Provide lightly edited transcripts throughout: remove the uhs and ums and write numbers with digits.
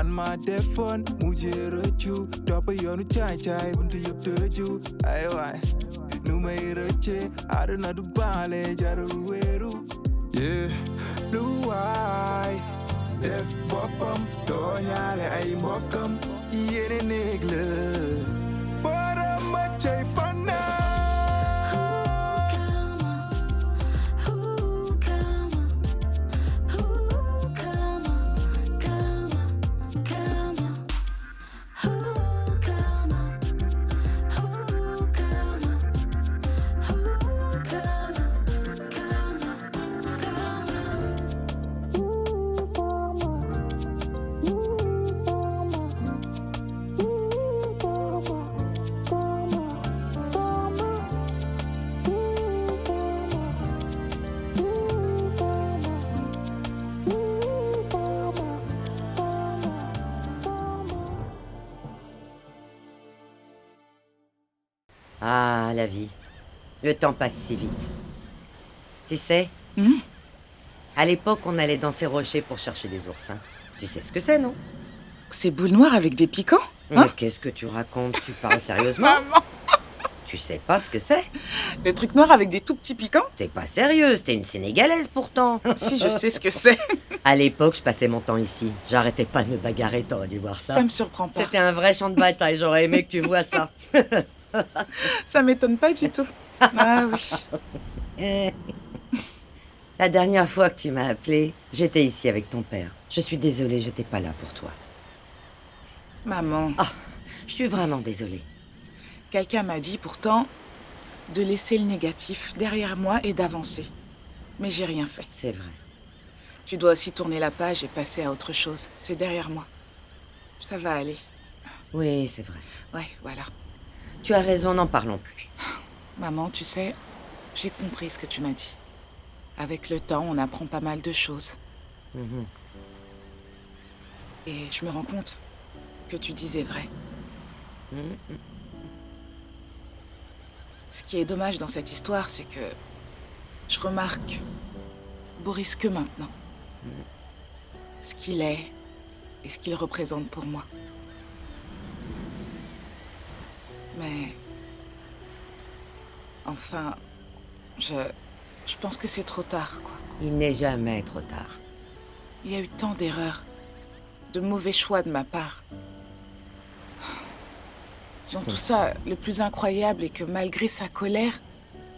man maa defoon mujjee rëccu topp yoonu caay-caay buntu yëpp tëju ay waay nu may rëcce àdduna du baale jarul wéeru lu waay def boppam tooñaale ay mbokkam yéene néeg la borom ma cay fanna Ah, la vie. Le temps passe si vite. Tu sais, à l'époque, on allait dans ces rochers pour chercher des oursins. Tu sais ce que c'est, non? Ces boules noires avec des piquants? Mais qu'est-ce que tu racontes? Tu parles sérieusement? Maman! Tu sais pas ce que c'est? Les trucs noirs avec des tout petits piquants? T'es pas sérieuse, t'es une Sénégalaise pourtant. Si, je sais ce que c'est. À l'époque, je passais mon temps ici. J'arrêtais pas de me bagarrer, t'aurais dû voir ça. Ça me surprend pas. C'était un vrai champ de bataille, j'aurais aimé que tu vois ça. Ça m'étonne pas du tout. Ah oui. La dernière fois que tu m'as appelé, j'étais ici avec ton père. Je suis désolée, j'étais pas là pour toi. Maman. Ah, je suis vraiment désolée. Quelqu'un m'a dit pourtant de laisser le négatif derrière moi et d'avancer. Mais j'ai rien fait. C'est vrai. Tu dois aussi tourner la page et passer à autre chose. C'est derrière moi. Ça va aller. Oui, c'est vrai. Ouais, voilà. Tu as raison, n'en parlons plus. Maman, tu sais, j'ai compris ce que tu m'as dit. Avec le temps, on apprend pas mal de choses. Et je me rends compte que tu disais vrai. Ce qui est dommage dans cette histoire, c'est que je remarque Boris que maintenant. Ce qu'il est et ce qu'il représente pour moi. Mais... enfin, je pense que c'est trop tard, quoi. Il n'est jamais trop tard. Il y a eu tant d'erreurs, de mauvais choix de ma part. Dans tout ça, le plus incroyable est que malgré sa colère,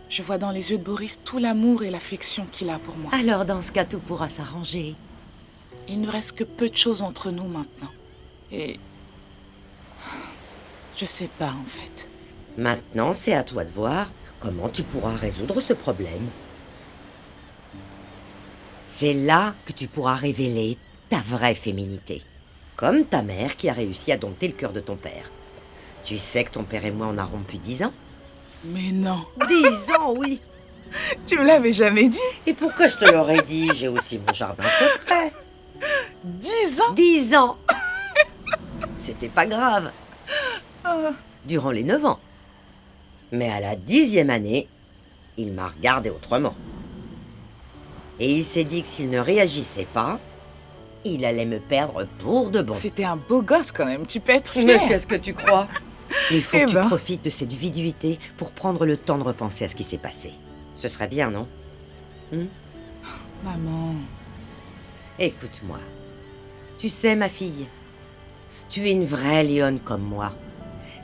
je vois dans les yeux de Boris tout l'amour et l'affection qu'il a pour moi. Alors, dans ce cas, tout pourra s'arranger. Il ne reste que peu de choses entre nous maintenant. Et... je sais pas, en fait. Maintenant, c'est à toi de voir comment tu pourras résoudre ce problème. C'est là que tu pourras révéler ta vraie féminité. Comme ta mère qui a réussi à dompter le cœur de ton père. Tu sais que ton père et moi, on a rompu 10 ans? Mais non. 10 ans, oui. Tu me l'avais jamais dit. Et pourquoi je te l'aurais dit? J'ai aussi mon jardin secret. 10 ans? 10 ans. C'était pas grave. Durant les 9 ans. Mais à la 10e année, il m'a regardé autrement. Et il s'est dit que s'il ne réagissait pas, il allait me perdre pour de bon. C'était un beau gosse quand même, tu peux être fière. Mais qu'est-ce que tu crois? Il faut Eh que tu ben. profites de cette viduité pour prendre le temps de repenser à ce qui s'est passé. Ce serait bien, non? Maman. Écoute-moi. Tu sais, ma fille, tu es une vraie lionne comme moi.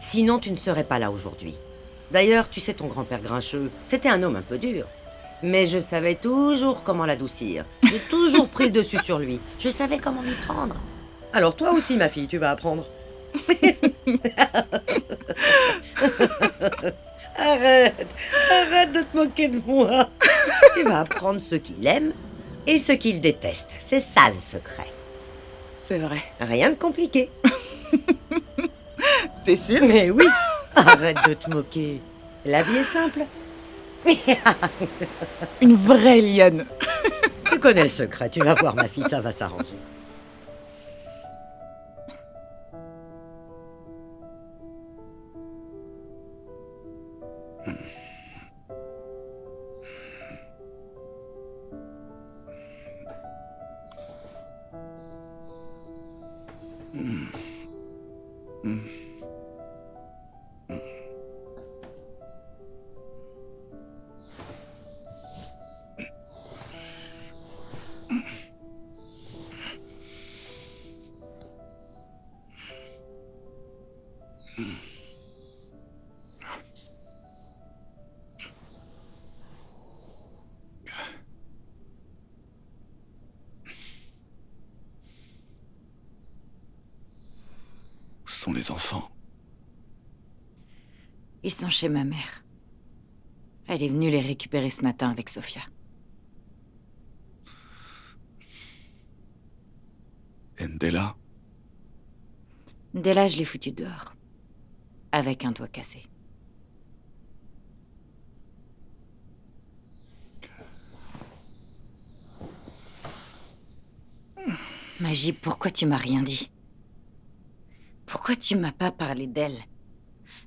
Sinon, tu ne serais pas là aujourd'hui. D'ailleurs, tu sais, ton grand-père grincheux, c'était un homme un peu dur. Mais je savais toujours comment l'adoucir. J'ai toujours pris le dessus sur lui. Je savais comment m'y prendre. Alors toi aussi, ma fille, tu vas apprendre. Arrête de te moquer de moi. Tu vas apprendre ce qu'il aime et ce qu'il déteste. C'est ça le secret. C'est vrai. Rien de compliqué. T'es sûre? Mais oui, arrête de te moquer. La vie est simple. Une vraie lionne. Tu connais le secret, tu vas voir ma fille, ça va s'arranger. Où sont les enfants? Ils sont chez ma mère. Elle est venue les récupérer ce matin avec Sophia. Ndella? Dès là, je l'ai foutu dehors. Avec un doigt cassé. Magie, pourquoi tu m'as rien dit? Pourquoi tu m'as pas parlé d'elle?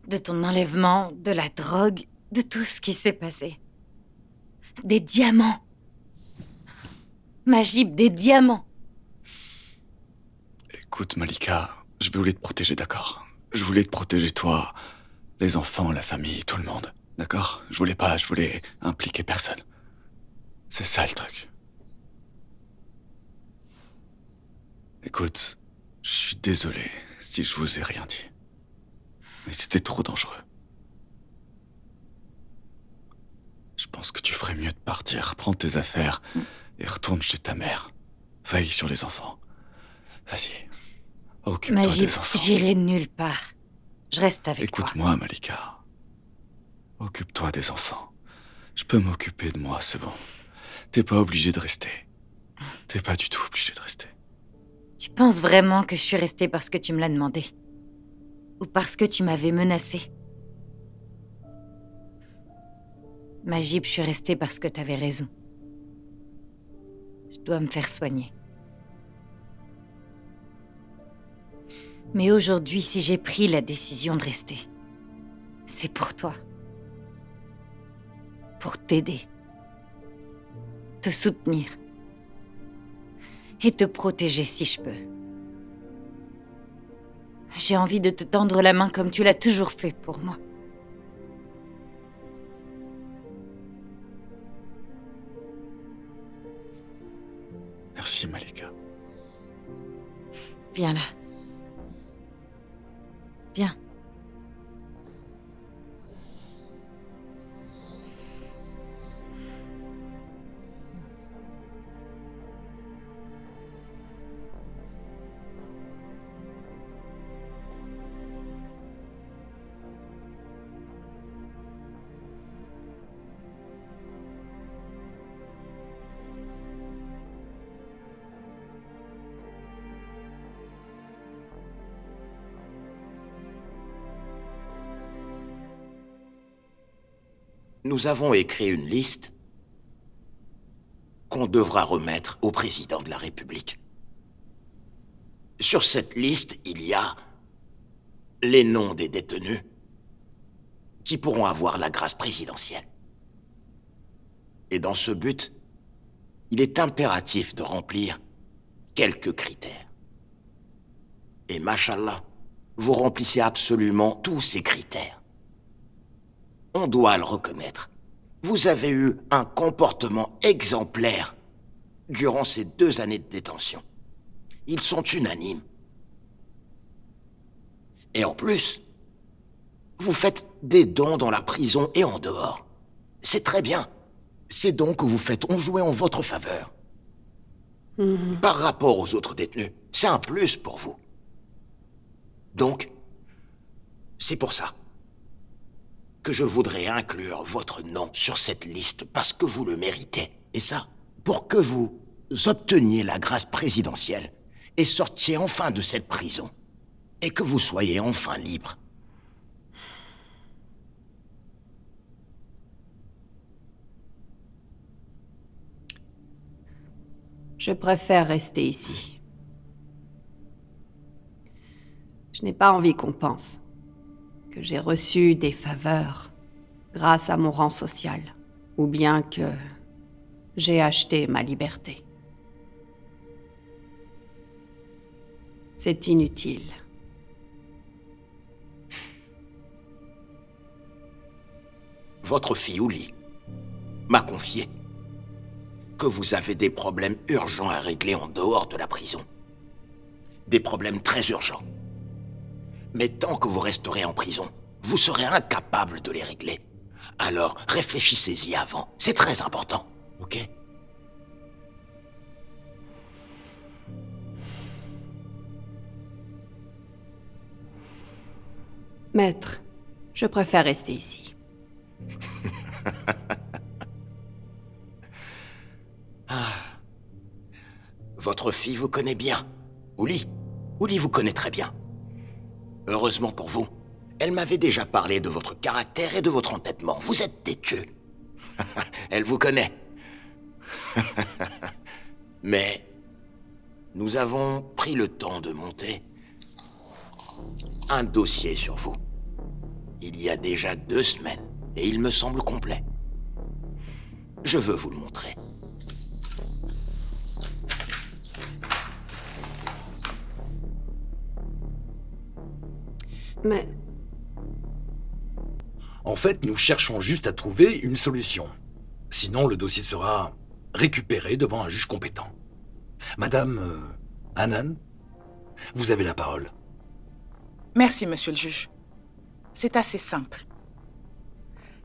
De ton enlèvement, de la drogue, de tout ce qui s'est passé. Des diamants. Majib, des diamants. Écoute, Malika, je voulais te protéger, d'accord? Je voulais te protéger, toi, les enfants, la famille, tout le monde, d'accord? Je voulais impliquer personne. C'est ça le truc. Écoute, je suis désolé si je vous ai rien dit. Mais c'était trop dangereux. Je pense que tu ferais mieux de partir, prends tes affaires et retourne chez ta mère. Veille sur les enfants. Vas-y. Occupe-toi Majib, des enfants. j'irai nulle part. Je reste avec toi. Écoute-moi, Malika. Occupe-toi des enfants. Je peux m'occuper de moi, c'est bon. T'es pas obligé de rester. T'es pas du tout obligé de rester. Tu penses vraiment que je suis restée parce que tu me l'as demandé? Ou parce que tu m'avais menacée? Majib, je suis restée parce que t'avais raison. Je dois me faire soigner. Mais aujourd'hui, si j'ai pris la décision de rester, c'est pour toi. Pour t'aider. Te soutenir. Et te protéger si je peux. J'ai envie de te tendre la main comme tu l'as toujours fait pour moi. Merci, Malika. Viens là. Viens. Nous avons écrit une liste qu'on devra remettre au président de la République. Sur cette liste, il y a les noms des détenus qui pourront avoir la grâce présidentielle. Et dans ce but, il est impératif de remplir quelques critères. Et machallah, vous remplissez absolument tous ces critères. On doit le reconnaître. Vous avez eu un comportement exemplaire durant ces 2 années de détention. Ils sont unanimes. Et en plus, vous faites des dons dans la prison et en dehors. C'est très bien. Ces dons que vous faites ont joué en votre faveur. Par rapport aux autres détenus, c'est un plus pour vous. Donc, c'est pour ça que je voudrais inclure votre nom sur cette liste parce que vous le méritez. Et ça, pour que vous obteniez la grâce présidentielle et sortiez enfin de cette prison. Et que vous soyez enfin libre. Je préfère rester ici. Je n'ai pas envie qu'on pense que j'ai reçu des faveurs grâce à mon rang social, ou bien que j'ai acheté ma liberté. C'est inutile. votre fille Ouli m'a confié que vous avez des problèmes urgents à régler en dehors de la prison. Des problèmes très urgents. Mais tant que vous resterez en prison, vous serez incapable de les régler. Alors, réfléchissez-y avant. C'est très important, ok? Maître, je préfère rester ici. Votre fille vous connaît bien. Ouli vous connaît très bien. Heureusement pour vous, elle m'avait déjà parlé de votre caractère et de votre entêtement. Vous êtes têtu. Elle vous connaît. Mais nous avons pris le temps de monter un dossier sur vous. Il y a déjà 2 semaines, et il me semble complet. Je veux vous le montrer. Mais En fait, nous cherchons juste à trouver une solution. Sinon, le dossier sera récupéré devant un juge compétent. Madame Hanan, vous avez la parole. Merci, monsieur le juge. C'est assez simple.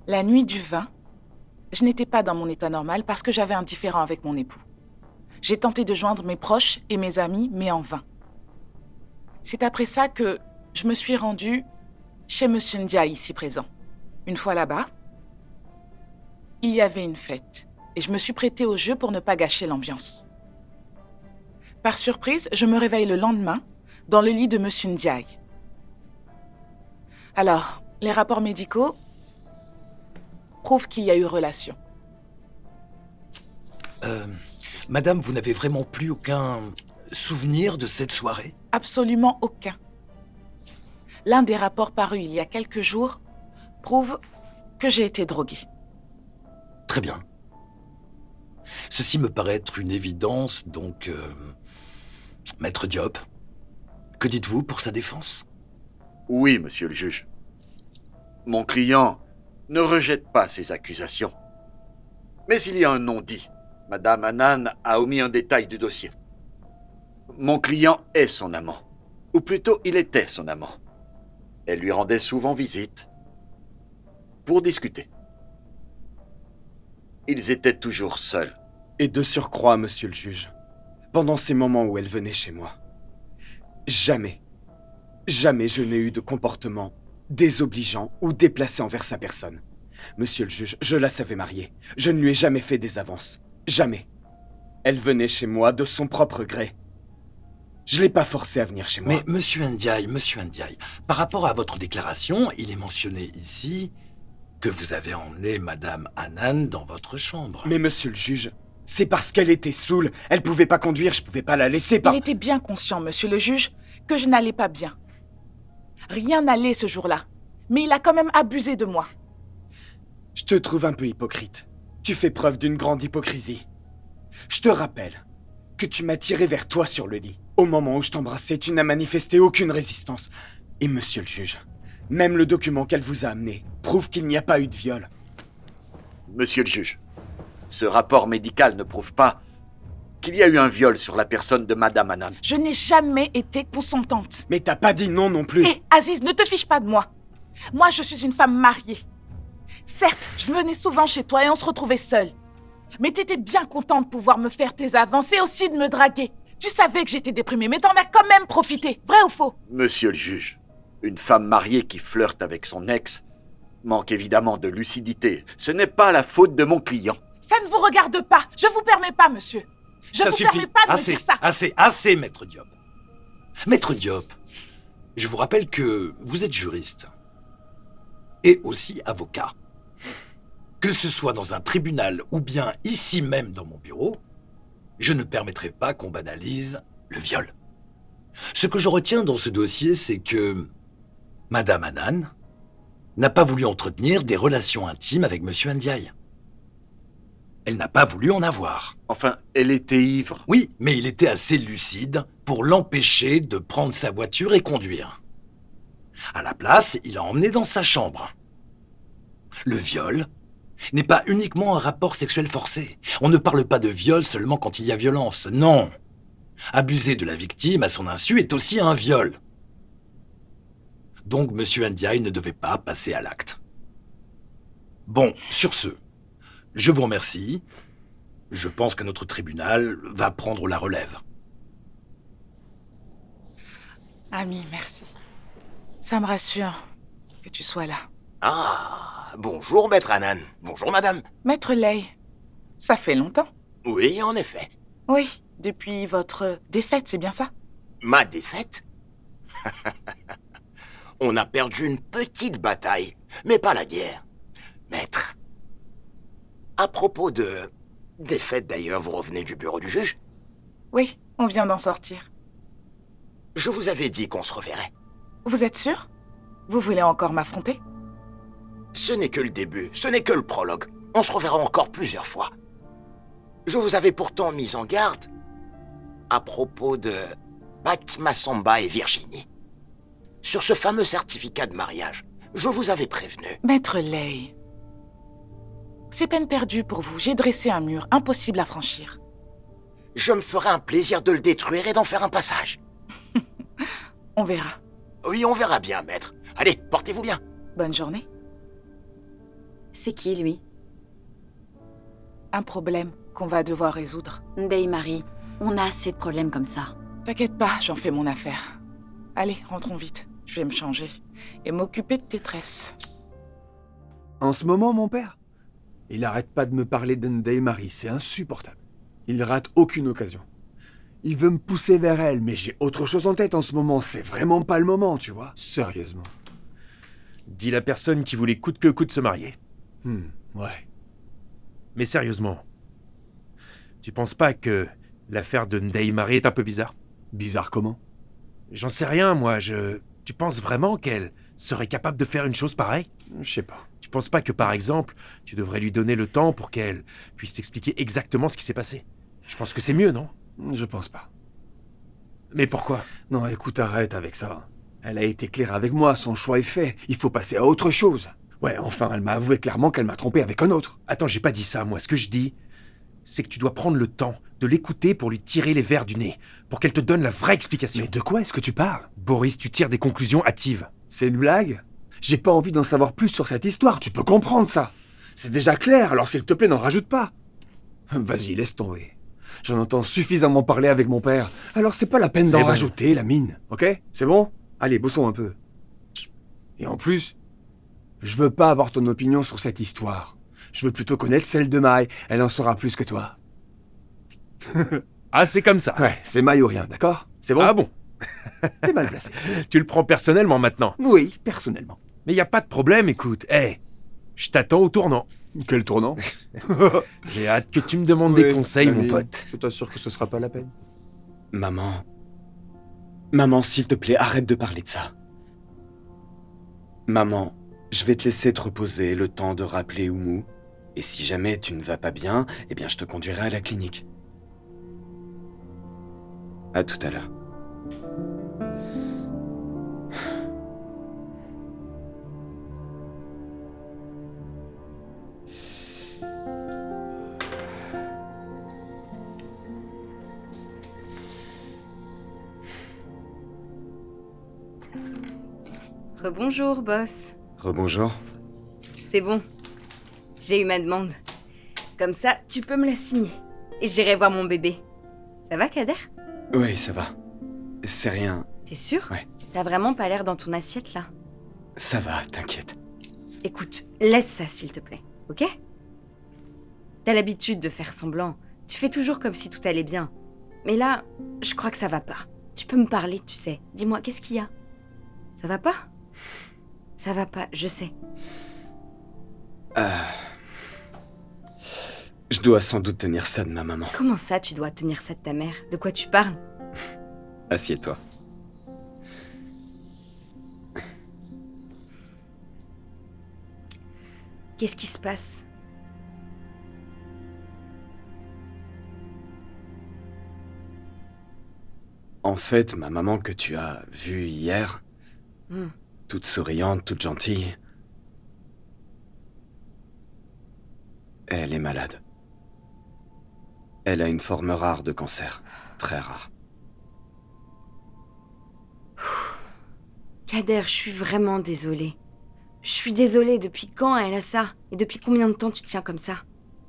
La nuit du 20, je n'étais pas dans mon état normal parce que j'avais un différend avec mon époux. J'ai tenté de joindre mes proches et mes amis, mais en vain. C'est après ça que je me suis rendue chez monsieur Ndiaye, ici présent. Une fois là-bas, il y avait une fête et je me suis prêtée au jeu pour ne pas gâcher l'ambiance. Par surprise, je me réveille le lendemain dans le lit de monsieur Ndiaye. Alors, les rapports médicaux prouvent qu'il y a eu relation. Madame, vous n'avez vraiment plus aucun souvenir de cette soirée? Absolument aucun. L'un des rapports parus il y a quelques jours prouve que j'ai été droguée. Très bien. Ceci me paraît être une évidence, donc... Maître Diop, que dites-vous pour sa défense? Oui, monsieur le juge. Mon client ne rejette pas ces accusations. Mais il y a un non-dit. Madame Hanan a omis un détail du dossier. Mon client est son amant. Ou plutôt, il était son amant. Elle lui rendait souvent visite pour discuter. Ils étaient toujours seuls. Et de surcroît, monsieur le juge, pendant ces moments où elle venait chez moi, jamais je n'ai eu de comportement désobligeant ou déplacé envers sa personne. Monsieur le juge, je la savais mariée. Je ne lui ai jamais fait des avances. Jamais. Elle venait chez moi de son propre gré. Je l'ai pas forcée à venir chez moi. Mais monsieur Ndiaye, par rapport à votre déclaration, il est mentionné ici que vous avez emmené Madame Hanan dans votre chambre. Mais monsieur le juge, c'est parce qu'elle était saoule. Elle pouvait pas conduire, je pouvais pas la laisser par... Il était bien conscient, monsieur le juge, que je n'allais pas bien. Rien n'allait ce jour-là. Mais il a quand même abusé de moi. Je te trouve un peu hypocrite. Tu fais preuve d'une grande hypocrisie. Je te rappelle que tu m'as tiré vers toi sur le lit. Au moment où je t'embrassais, tu n'as manifesté aucune résistance. Et monsieur le juge, même le document qu'elle vous a amené prouve qu'il n'y a pas eu de viol. Monsieur le juge, ce rapport médical ne prouve pas qu'il y a eu un viol sur la personne de Madame Hanan. Je n'ai jamais été consentante. Mais t'as pas dit non non plus. Hé, Aziz, ne te fiche pas de moi. Moi, je suis une femme mariée. Certes, je venais souvent chez toi et on se retrouvait seuls. Mais t'étais bien content de pouvoir me faire tes avances et aussi de me draguer. Tu savais que j'étais déprimée, mais t'en as quand même profité. Vrai ou faux? Monsieur le juge, une femme mariée qui flirte avec son ex manque évidemment de lucidité. Ce n'est pas la faute de mon client. Ça ne vous regarde pas. Je vous permets pas, monsieur. Je vous permets pas de me dire ça. Assez, Maître Diop. Maître Diop, je vous rappelle que vous êtes juriste. Et aussi avocat. Que ce soit dans un tribunal ou bien ici même dans mon bureau, je ne permettrai pas qu'on banalise le viol. Ce que je retiens dans ce dossier, c'est que Madame Hanan n'a pas voulu entretenir des relations intimes avec Monsieur Ndiaye. Elle n'a pas voulu en avoir. Enfin, elle était ivre. Oui, mais il était assez lucide pour l'empêcher de prendre sa voiture et conduire. À la place, il l'a emmenée dans sa chambre. Le viol n'est pas uniquement un rapport sexuel forcé. On ne parle pas de viol seulement quand il y a violence, non. Abuser de la victime à son insu est aussi un viol. Donc Monsieur Ndiaye ne devait pas passer à l'acte. Bon, sur ce, je vous remercie. Je pense que notre tribunal va prendre la relève. Ami, merci. Ça me rassure que tu sois là. Ah, bonjour, maître Hanan. Bonjour, madame. Maître Lei, ça fait longtemps. Oui, en effet. Oui, depuis votre défaite, c'est bien ça? Ma défaite? On a perdu une petite bataille, mais pas la guerre. Maître, à propos de défaite d'ailleurs, vous revenez du bureau du juge? Oui, on vient d'en sortir. Je vous avais dit qu'on se reverrait. Vous êtes sûr? Vous voulez encore m'affronter? Ce n'est que le début, ce n'est que le prologue. On se reverra encore plusieurs fois. Je vous avais pourtant mis en garde à propos de Fatma Samba et Virginie. Sur ce fameux certificat de mariage, je vous avais prévenu. Maître Lei, c'est peine perdue pour vous. J'ai dressé un mur impossible à franchir. Je me ferai un plaisir de le détruire et d'en faire un passage. On verra. Oui, on verra bien, maître. Allez, portez-vous bien. Bonne journée. C'est qui, lui? Un problème qu'on va devoir résoudre. Ndeye-Marie, on a assez de problèmes comme ça. T'inquiète pas, j'en fais mon affaire. Allez, rentrons vite. Je vais me changer et m'occuper de tes tresses. En ce moment, mon père, il arrête pas de me parler de Ndeye-Marie, c'est insupportable. Il rate aucune occasion. Il veut me pousser vers elle, mais j'ai autre chose en tête en ce moment, c'est vraiment pas le moment, tu vois. Sérieusement. Dit la personne qui voulait coûte que coûte se marier. Ouais. Mais sérieusement, tu penses pas que l'affaire de Ndeye-Marie est un peu bizarre? Bizarre comment? J'en sais rien, moi, Tu penses vraiment qu'elle serait capable de faire une chose pareille? Je sais pas. Tu penses pas que, par exemple, tu devrais lui donner le temps pour qu'elle puisse t'expliquer exactement ce qui s'est passé? Je pense que c'est mieux, non? Je pense pas. Mais pourquoi? Non, écoute, arrête avec ça. Elle a été claire avec moi, son choix est fait. Il faut passer à autre chose. Ouais, enfin, elle m'a avoué clairement qu'elle m'a trompé avec un autre. Attends, j'ai pas dit ça, moi. Ce que je dis, c'est que tu dois prendre le temps de l'écouter pour lui tirer les vers du nez, pour qu'elle te donne la vraie explication. Mais de quoi est-ce que tu parles? Boris, tu tires des conclusions hâtives. C'est une blague? J'ai pas envie d'en savoir plus sur cette histoire, tu peux comprendre ça. C'est déjà clair, alors s'il te plaît, n'en rajoute pas. Vas-y, laisse tomber. J'en entends suffisamment parler avec mon père, alors c'est pas la peine d'en rajouter, la mine, ok? C'est bon? Allez, bossons un peu. Et en plus, je veux pas avoir ton opinion sur cette histoire. Je veux plutôt connaître celle de Maï, elle en saura plus que toi. Ah, c'est comme ça. Ouais, c'est Maï ou rien, d'accord? C'est bon? Ah bon? T'es mal placé. Tu le prends personnellement maintenant? Oui, personnellement. Mais y a pas de problème, écoute. Je t'attends au tournant. Quel tournant? J'ai hâte que tu me demandes des conseils, mon pote. Je t'assure que ce sera pas la peine. Maman... Maman, s'il te plaît, arrête de parler de ça. Maman, je vais te laisser te reposer le temps de rappeler Oumou. Et si jamais tu ne vas pas bien, eh bien je te conduirai à la clinique. À tout à l'heure. Rebonjour, boss. Rebonjour. C'est bon. J'ai eu ma demande. Comme ça, tu peux me la signer. Et j'irai voir mon bébé. Ça va, Kader? Oui, ça va. C'est rien. T'es sûr? Ouais. T'as vraiment pas l'air dans ton assiette, là? Ça va, t'inquiète. Écoute, laisse ça, s'il te plaît, ok? T'as l'habitude de faire semblant. Tu fais toujours comme si tout allait bien. Mais là, je crois que ça va pas. Tu peux me parler, tu sais. Dis-moi, qu'est-ce qu'il y a? Ça va pas? Ça va pas, je sais. Je dois sans doute tenir ça de ma maman. Comment ça, tu dois tenir ça de ta mère? De quoi tu parles? Assieds-toi. Qu'est-ce qui se passe? En fait, ma maman que tu as vue hier, toute souriante, toute gentille, Elle est malade. Elle a une forme rare de cancer. Très rare. Kader, je suis vraiment désolée. Je suis désolée, depuis quand elle a ça? Et depuis combien de temps tu tiens comme ça?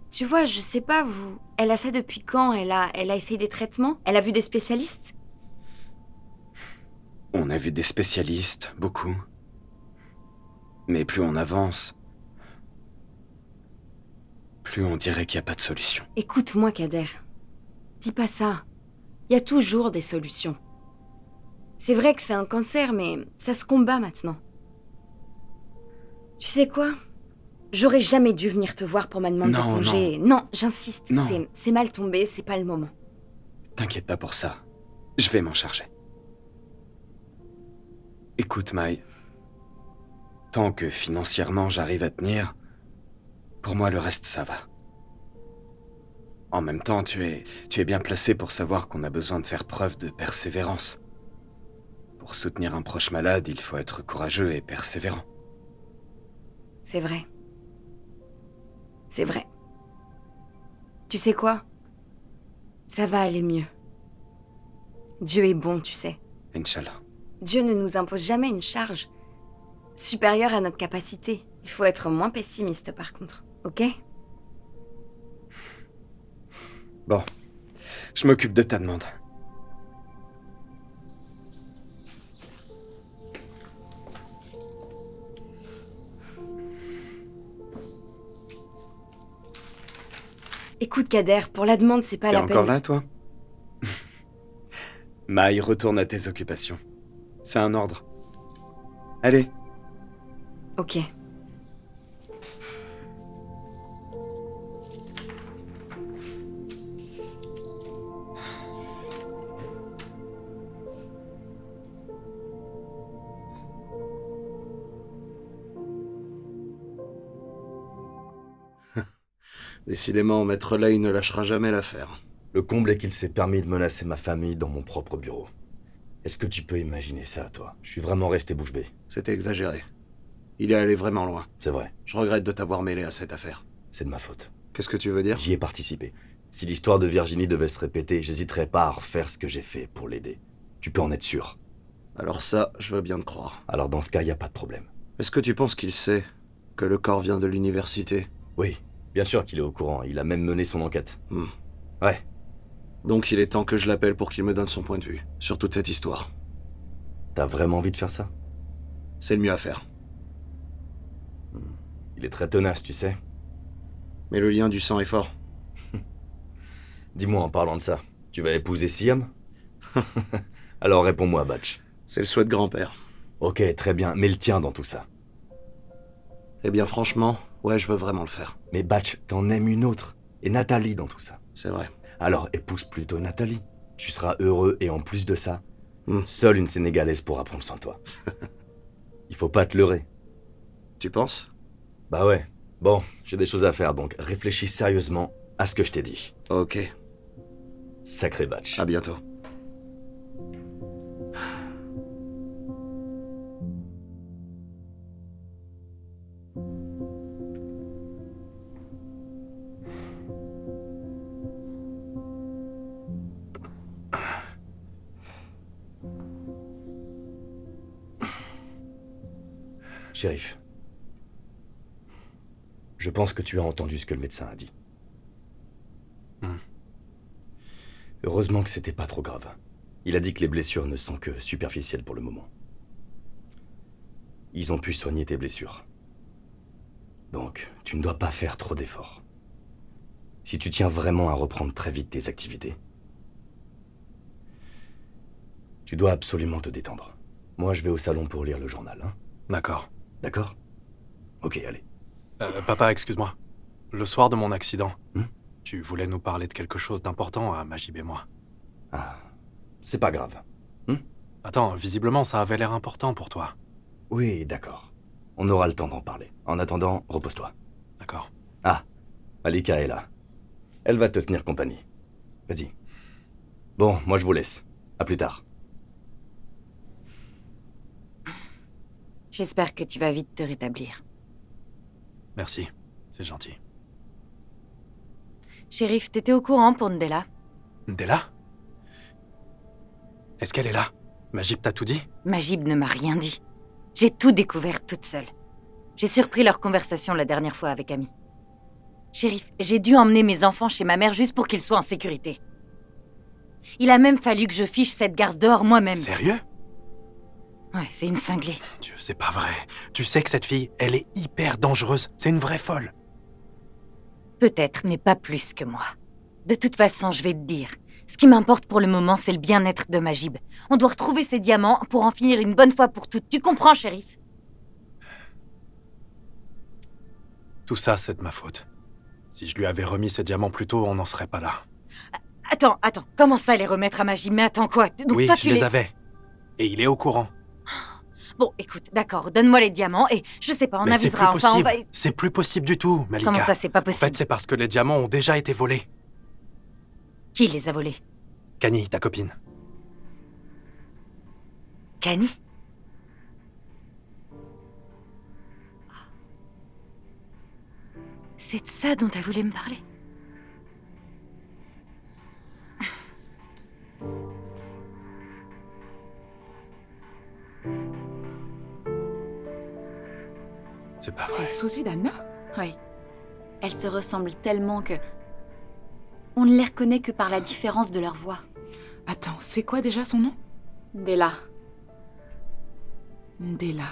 Tu vois, je sais pas, vous... Elle a ça depuis quand? Elle a essayé des traitements? Elle a vu des spécialistes? On a vu des spécialistes, beaucoup. Mais plus on avance, plus on dirait qu'il n'y a pas de solution. Écoute-moi, Kader. Dis pas ça. Il y a toujours des solutions. C'est vrai que c'est un cancer, mais ça se combat maintenant. Tu sais quoi? J'aurais jamais dû venir te voir pour ma demande de congé. Non, j'insiste. Non. C'est mal tombé, c'est pas le moment. T'inquiète pas pour ça. Je vais m'en charger. Écoute, Mai. Tant que financièrement j'arrive à tenir, pour moi le reste ça va. En même temps, tu es bien placé pour savoir qu'on a besoin de faire preuve de persévérance. Pour soutenir un proche malade, il faut être courageux et persévérant. C'est vrai. C'est vrai. Tu sais quoi? Ça va aller mieux. Dieu est bon, tu sais. Inch'Allah. Dieu ne nous impose jamais une charge supérieure à notre capacité. Il faut être moins pessimiste par contre, ok? Bon, je m'occupe de ta demande. Écoute, Kader, pour la demande, c'est pas T'es la peine. encore là, toi? Mai, retourne à tes occupations. C'est un ordre. Allez. Ok. Décidément, Maître Lay ne lâchera jamais l'affaire. Le comble est qu'il s'est permis de menacer ma famille dans mon propre bureau. Est-ce que tu peux imaginer ça, toi? Je suis vraiment resté bouche bée. C'était exagéré. Il est allé vraiment loin. C'est vrai. Je regrette de t'avoir mêlé à cette affaire. C'est de ma faute. Qu'est-ce que tu veux dire? J'y ai participé. Si l'histoire de Virginie devait se répéter, j'hésiterais pas à refaire ce que j'ai fait pour l'aider. Tu peux en être sûr. Alors ça, je veux bien te croire. Alors dans ce cas, y a pas de problème. Est-ce que tu penses qu'il sait que le corps vient de l'université? Oui, bien sûr qu'il est au courant. Il a même mené son enquête. Ouais. Donc il est temps que je l'appelle pour qu'il me donne son point de vue sur toute cette histoire. T'as vraiment envie de faire ça? C'est le mieux à faire. Il est très tenace, tu sais. Mais le lien du sang est fort. Dis-moi en parlant de ça, tu vas épouser Siam? Alors réponds-moi, Batch. C'est le souhait de grand-père. Ok, très bien, mais le tien dans tout ça. Eh bien franchement, ouais, je veux vraiment le faire. Mais Batch, t'en aimes une autre. Et Nathalie dans tout ça. C'est vrai. Alors épouse plutôt Nathalie. Tu seras heureux et en plus de ça, seule une Sénégalaise pourra prendre soin de toi. Il faut pas te leurrer. Tu penses? Bah ouais. Bon, j'ai des choses à faire, donc réfléchis sérieusement à ce que je t'ai dit. Ok. Sacré Batch. À bientôt. Shérif, je pense que tu as entendu ce que le médecin a dit. Heureusement que c'était pas trop grave. Il a dit que les blessures ne sont que superficielles pour le moment. Ils ont pu soigner tes blessures. Donc, tu ne dois pas faire trop d'efforts. Si tu tiens vraiment à reprendre très vite tes activités, tu dois absolument te détendre. Moi, je vais au salon pour lire le journal, hein. D'accord. D'accord? Ok, allez. Papa, excuse-moi. Le soir de mon accident, tu voulais nous parler de quelque chose d'important à Majib et moi. Ah, c'est pas grave. Attends, visiblement, ça avait l'air important pour toi. Oui, d'accord. On aura le temps d'en parler. En attendant, repose-toi. D'accord. Ah, Malika est là. Elle va te tenir compagnie. Vas-y. Bon, moi je vous laisse. À plus tard. J'espère que tu vas vite te rétablir. Merci, c'est gentil. Shérif, t'étais au courant pour Ndella? Ndella? Est-ce qu'elle est là? Majib t'a tout dit? Majib ne m'a rien dit. J'ai tout découvert toute seule. J'ai surpris leur conversation la dernière fois avec Ami. Shérif, j'ai dû emmener mes enfants chez ma mère juste pour qu'ils soient en sécurité. Il a même fallu que je fiche cette garce dehors moi-même. Sérieux? Ouais, c'est une cinglée. Dieu, c'est pas vrai. Tu sais que cette fille, elle est hyper dangereuse. C'est une vraie folle. Peut-être, mais pas plus que moi. De toute façon, je vais te dire. Ce qui m'importe pour le moment, c'est le bien-être de Majib. On doit retrouver ces diamants pour en finir une bonne fois pour toutes. Tu comprends, shérif? Tout ça, c'est de ma faute. Si je lui avais remis ces diamants plus tôt, on n'en serait pas là. Attends. Comment ça, les remettre à Majib? Mais attends, quoi? Donc, oui, toi, je les avais. Et il est au courant. Bon, écoute, d'accord, donne-moi les diamants et je sais pas, on Mais avisera. Enfin, on va... C'est plus possible du tout, Malika. Comment ça, c'est pas possible? En fait, c'est parce que les diamants ont déjà été volés. Qui les a volés? Kani, ta copine. Kani? C'est de ça dont t'as voulu me parler? C'est pas vrai. C'est Suzy d'Anna? Oui. Elles se ressemblent tellement que... on ne les reconnaît que par la différence de leur voix. Attends, c'est quoi déjà son nom? Ndella. Ndella.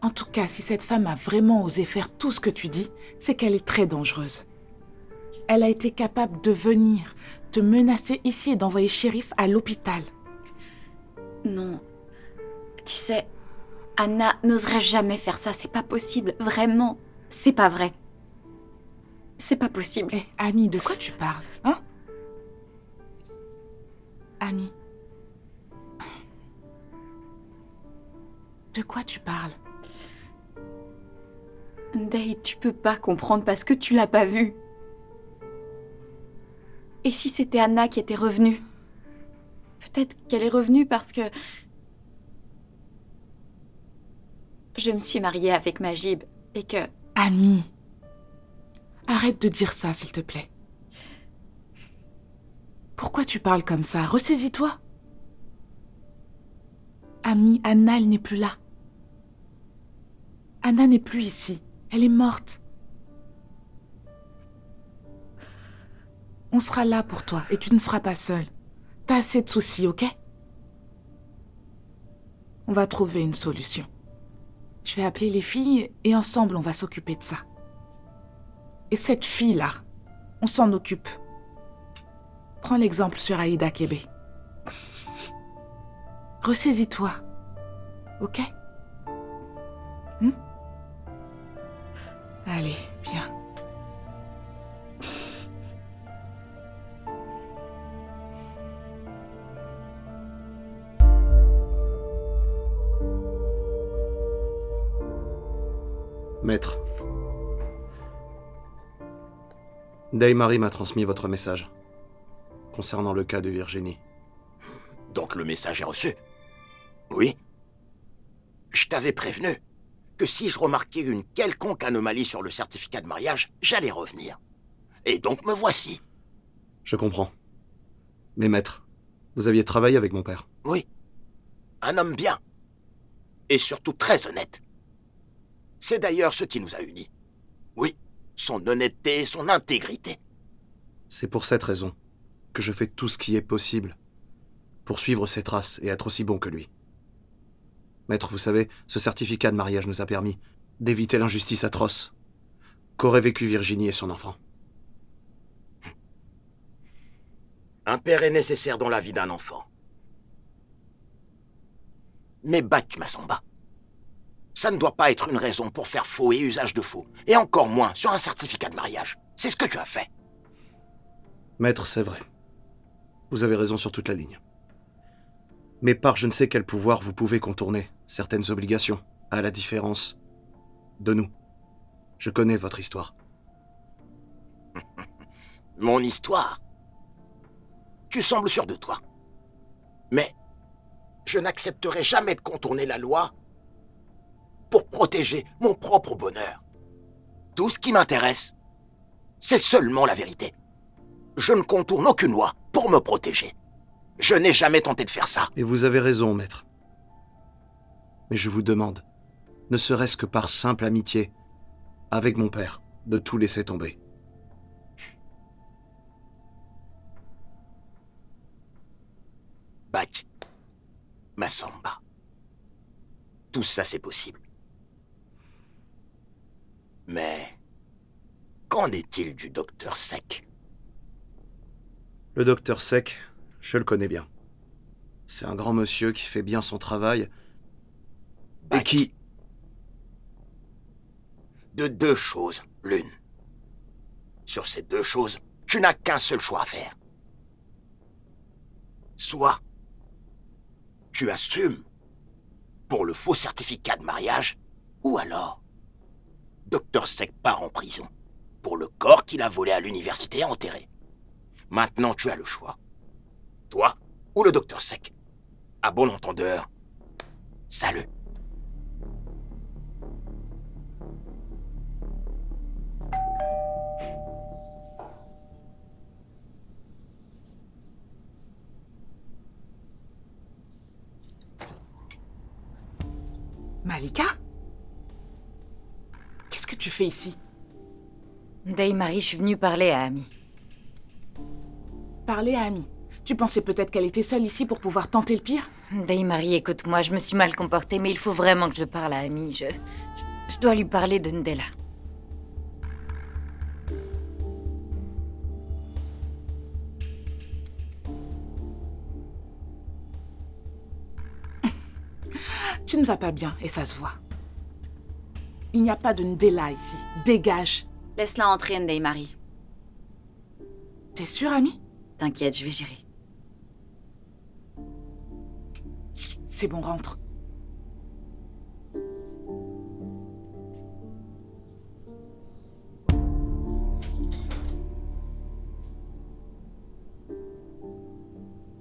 En tout cas, si cette femme a vraiment osé faire tout ce que tu dis, c'est qu'elle est très dangereuse. Elle a été capable de venir, te menacer ici et d'envoyer shérif à l'hôpital. Non. Tu sais, Anna n'oserait jamais faire ça, c'est pas possible, vraiment. C'est pas vrai. C'est pas possible. Hé, Ami, de quoi tu parles, hein? Ami. De quoi tu parles? Ndei, tu peux pas comprendre parce que tu l'as pas vue. Et si c'était Anna qui était revenue? Peut-être qu'elle est revenue parce que... je me suis mariée avec Majib et que... Ami. Arrête de dire ça, s'il te plaît. Pourquoi tu parles comme ça? Ressaisis-toi. Ami, Anna, elle n'est plus là. Anna n'est plus ici. Elle est morte. On sera là pour toi et tu ne seras pas seule. T'as assez de soucis, ok? On va trouver une solution. Je vais appeler les filles et ensemble on va s'occuper de ça. Et cette fille-là, on s'en occupe. Prends l'exemple sur Aïda Kébé. Ressaisis-toi. Ok? Allez, viens. Maître. Daimari m'a transmis votre message concernant le cas de Virginie. Donc le message est reçu? Oui. Je t'avais prévenu que si je remarquais une quelconque anomalie sur le certificat de mariage, j'allais revenir. Et donc me voici. Je comprends. Mais maître, vous aviez travaillé avec mon père. Oui. Un homme bien. Et surtout très honnête. C'est d'ailleurs ce qui nous a unis. Oui, son honnêteté et son intégrité. C'est pour cette raison que je fais tout ce qui est possible pour suivre ses traces et être aussi bon que lui. Maître, vous savez, ce certificat de mariage nous a permis d'éviter l'injustice atroce qu'auraient vécu Virginie et son enfant. Un père est nécessaire dans la vie d'un enfant. Mais Bach Massamba, ça ne doit pas être une raison pour faire faux et usage de faux, et encore moins sur un certificat de mariage. C'est ce que tu as fait. Maître, c'est vrai. Vous avez raison sur toute la ligne. Mais par je ne sais quel pouvoir, vous pouvez contourner certaines obligations, à la différence de nous. Je connais votre histoire. Mon histoire? Tu sembles sûr de toi. Mais je n'accepterai jamais de contourner la loi pour protéger mon propre bonheur. Tout ce qui m'intéresse, C'est seulement la vérité. Je ne contourne aucune loi pour me protéger. Je n'ai jamais tenté de faire ça. Et vous avez raison, maître. Mais je vous demande, ne serait-ce que par simple amitié, avec mon père, de tout laisser tomber. Bach, Massamba. Tout ça, c'est possible. Mais qu'en est-il du docteur Sec? Le docteur Sec, je le connais bien. C'est un grand monsieur qui fait bien son travail et qui... De deux choses, l'une. Sur ces deux choses, tu n'as qu'un seul choix à faire. Soit tu assumes pour le faux certificat de mariage, ou alors Docteur Sec part en prison pour le corps qu'il a volé à l'université et enterré. Maintenant, tu as le choix. Toi ou le Docteur Sec. À bon entendeur, salut. Malika? Qu'est-ce que tu fais ici? Daymarie, je suis venue parler à Amy. Parler à Amy. Tu pensais peut-être qu'elle était seule ici pour pouvoir tenter le pire? Daymarie, écoute-moi, je me suis mal comportée, mais il faut vraiment que je parle à Amy. Je dois lui parler de Ndella. Tu ne vas pas bien, et ça se voit. Il n'y a pas de Ndella ici. Dégage. Laisse-la entrer, Ndeymarie. T'es sûre, Amy? T'inquiète, je vais gérer. C'est bon, rentre.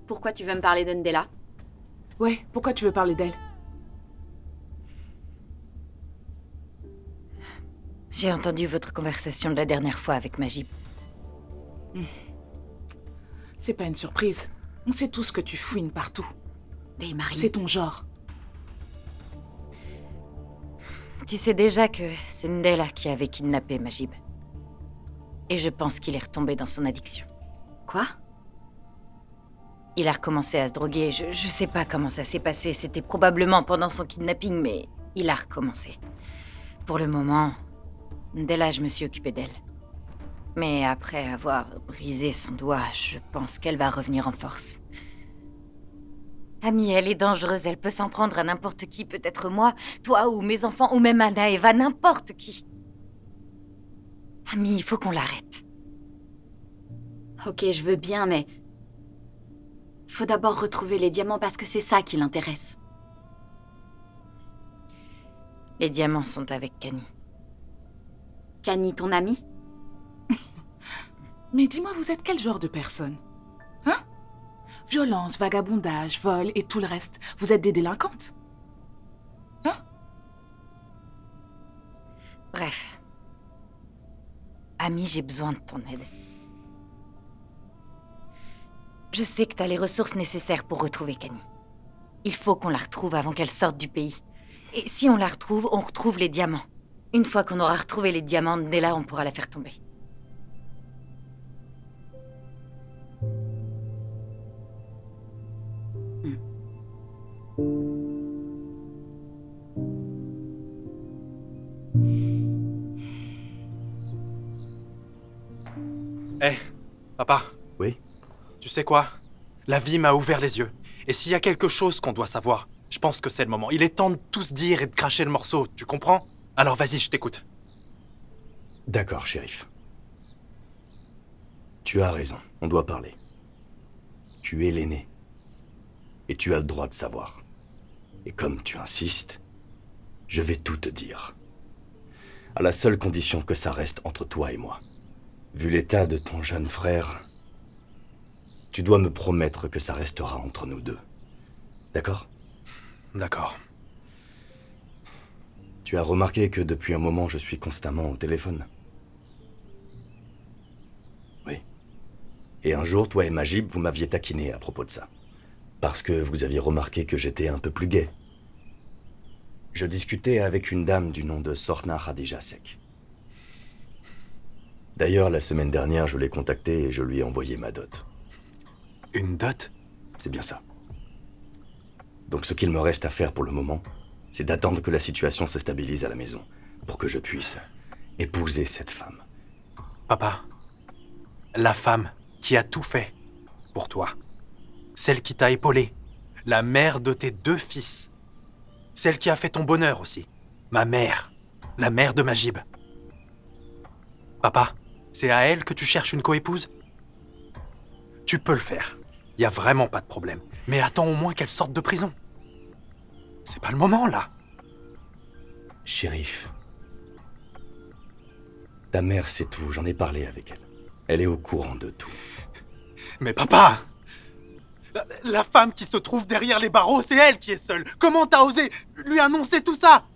Pourquoi tu veux me parler de Ndella? Ouais, pourquoi tu veux parler d'elle? J'ai entendu votre conversation de la dernière fois avec Majib. C'est pas une surprise. On sait tous que tu fouines partout. Daymarie. C'est ton genre. Tu sais déjà que c'est Ndella qui avait kidnappé Majib. Et je pense qu'il est retombé dans son addiction. Quoi? Il a recommencé à se droguer. Je sais pas comment ça s'est passé. C'était probablement pendant son kidnapping, mais il a recommencé. Pour le moment, Ndella, je me suis occupée d'elle. Mais après avoir brisé son doigt, je pense qu'elle va revenir en force. Amy, elle est dangereuse. Elle peut s'en prendre à n'importe qui. Peut-être moi, toi ou mes enfants, ou même Anna, Eva, n'importe qui. Amy, il faut qu'on l'arrête. Ok, je veux bien, mais... Faut d'abord retrouver les diamants parce que c'est ça qui l'intéresse. Les diamants sont avec Kani. Kani, ton ami? Mais dis-moi, vous êtes quel genre de personne? Hein? Violence, vagabondage, vol et tout le reste. Vous êtes des délinquantes? Hein? Bref. Amy, j'ai besoin de ton aide. Je sais que t'as les ressources nécessaires pour retrouver Kani. Il faut qu'on la retrouve avant qu'elle sorte du pays. Et si on la retrouve, on retrouve les diamants. Une fois qu'on aura retrouvé les diamants, dès là, on pourra la faire tomber. Hé, papa. Oui? Tu sais quoi? La vie m'a ouvert les yeux. Et s'il y a quelque chose qu'on doit savoir, je pense que c'est le moment. Il est temps de tout se dire et de cracher le morceau, tu comprends? Alors vas-y, je t'écoute. D'accord, shérif. Tu as raison, on doit parler. Tu es l'aîné. Et tu as le droit de savoir. Et comme tu insistes, je vais tout te dire. À la seule condition que ça reste entre toi et moi. Vu l'état de ton jeune frère, tu dois me promettre que ça restera entre nous deux. D'accord? D'accord. Tu as remarqué que depuis un moment, je suis constamment au téléphone. Et un jour, toi et Majib, vous m'aviez taquiné à propos de ça. Parce que vous aviez remarqué que j'étais un peu plus gai. Je discutais avec une dame du nom de Sorna Khadija Sek. D'ailleurs, la semaine dernière, je l'ai contactée et je lui ai envoyé ma dot. Une dot? C'est bien ça. Donc ce qu'il me reste à faire pour le moment, c'est d'attendre que la situation se stabilise à la maison, pour que je puisse épouser cette femme. Papa, la femme qui a tout fait pour toi, celle qui t'a épaulé, la mère de tes 2 fils, celle qui a fait ton bonheur aussi, ma mère, la mère de Majib. Papa, c'est à elle que tu cherches une coépouse? Tu peux le faire, y a vraiment pas de problème, mais attends au moins qu'elle sorte de prison. C'est pas le moment, là. Shérif, ta mère sait tout, j'en ai parlé avec elle. Elle est au courant de tout. Mais papa! La femme qui se trouve derrière les barreaux, c'est elle qui est seule. Comment t'as osé lui annoncer tout ça?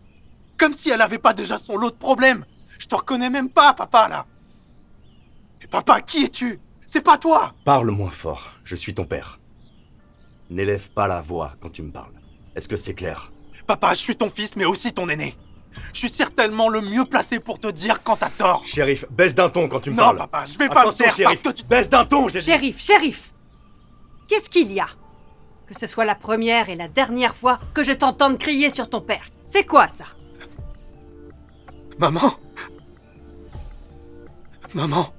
Comme si elle avait pas déjà son lot de problèmes. Je te reconnais même pas, papa, là. Mais papa, qui es-tu? C'est pas toi! Parle moins fort, je suis ton père. N'élève pas la voix quand tu me parles. Est-ce que c'est clair? Papa, je suis ton fils, mais aussi ton aîné. Je suis certainement le mieux placé pour te dire quand t'as tort. Shérif, baisse d'un ton quand tu me non, parles. Non, papa, je vais pas me taire Shérif, parce que tu... Baisse d'un ton, j'ai dit. Shérif, qu'est-ce qu'il y a? Que ce soit la première et la dernière fois que je t'entende crier sur ton père. C'est quoi, ça? Maman? Maman?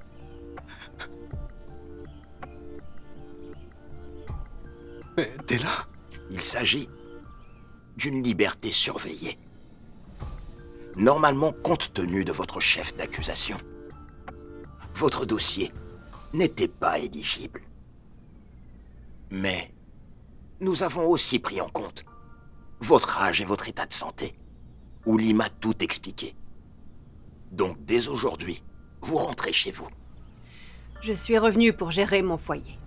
Mais t'es là? Il s'agit d'une liberté surveillée. Normalement, compte tenu de votre chef d'accusation, votre dossier n'était pas éligible. Mais nous avons aussi pris en compte votre âge et votre état de santé. Ouli m'a tout expliqué. Donc dès aujourd'hui, vous rentrez chez vous. Je suis revenue pour gérer mon foyer.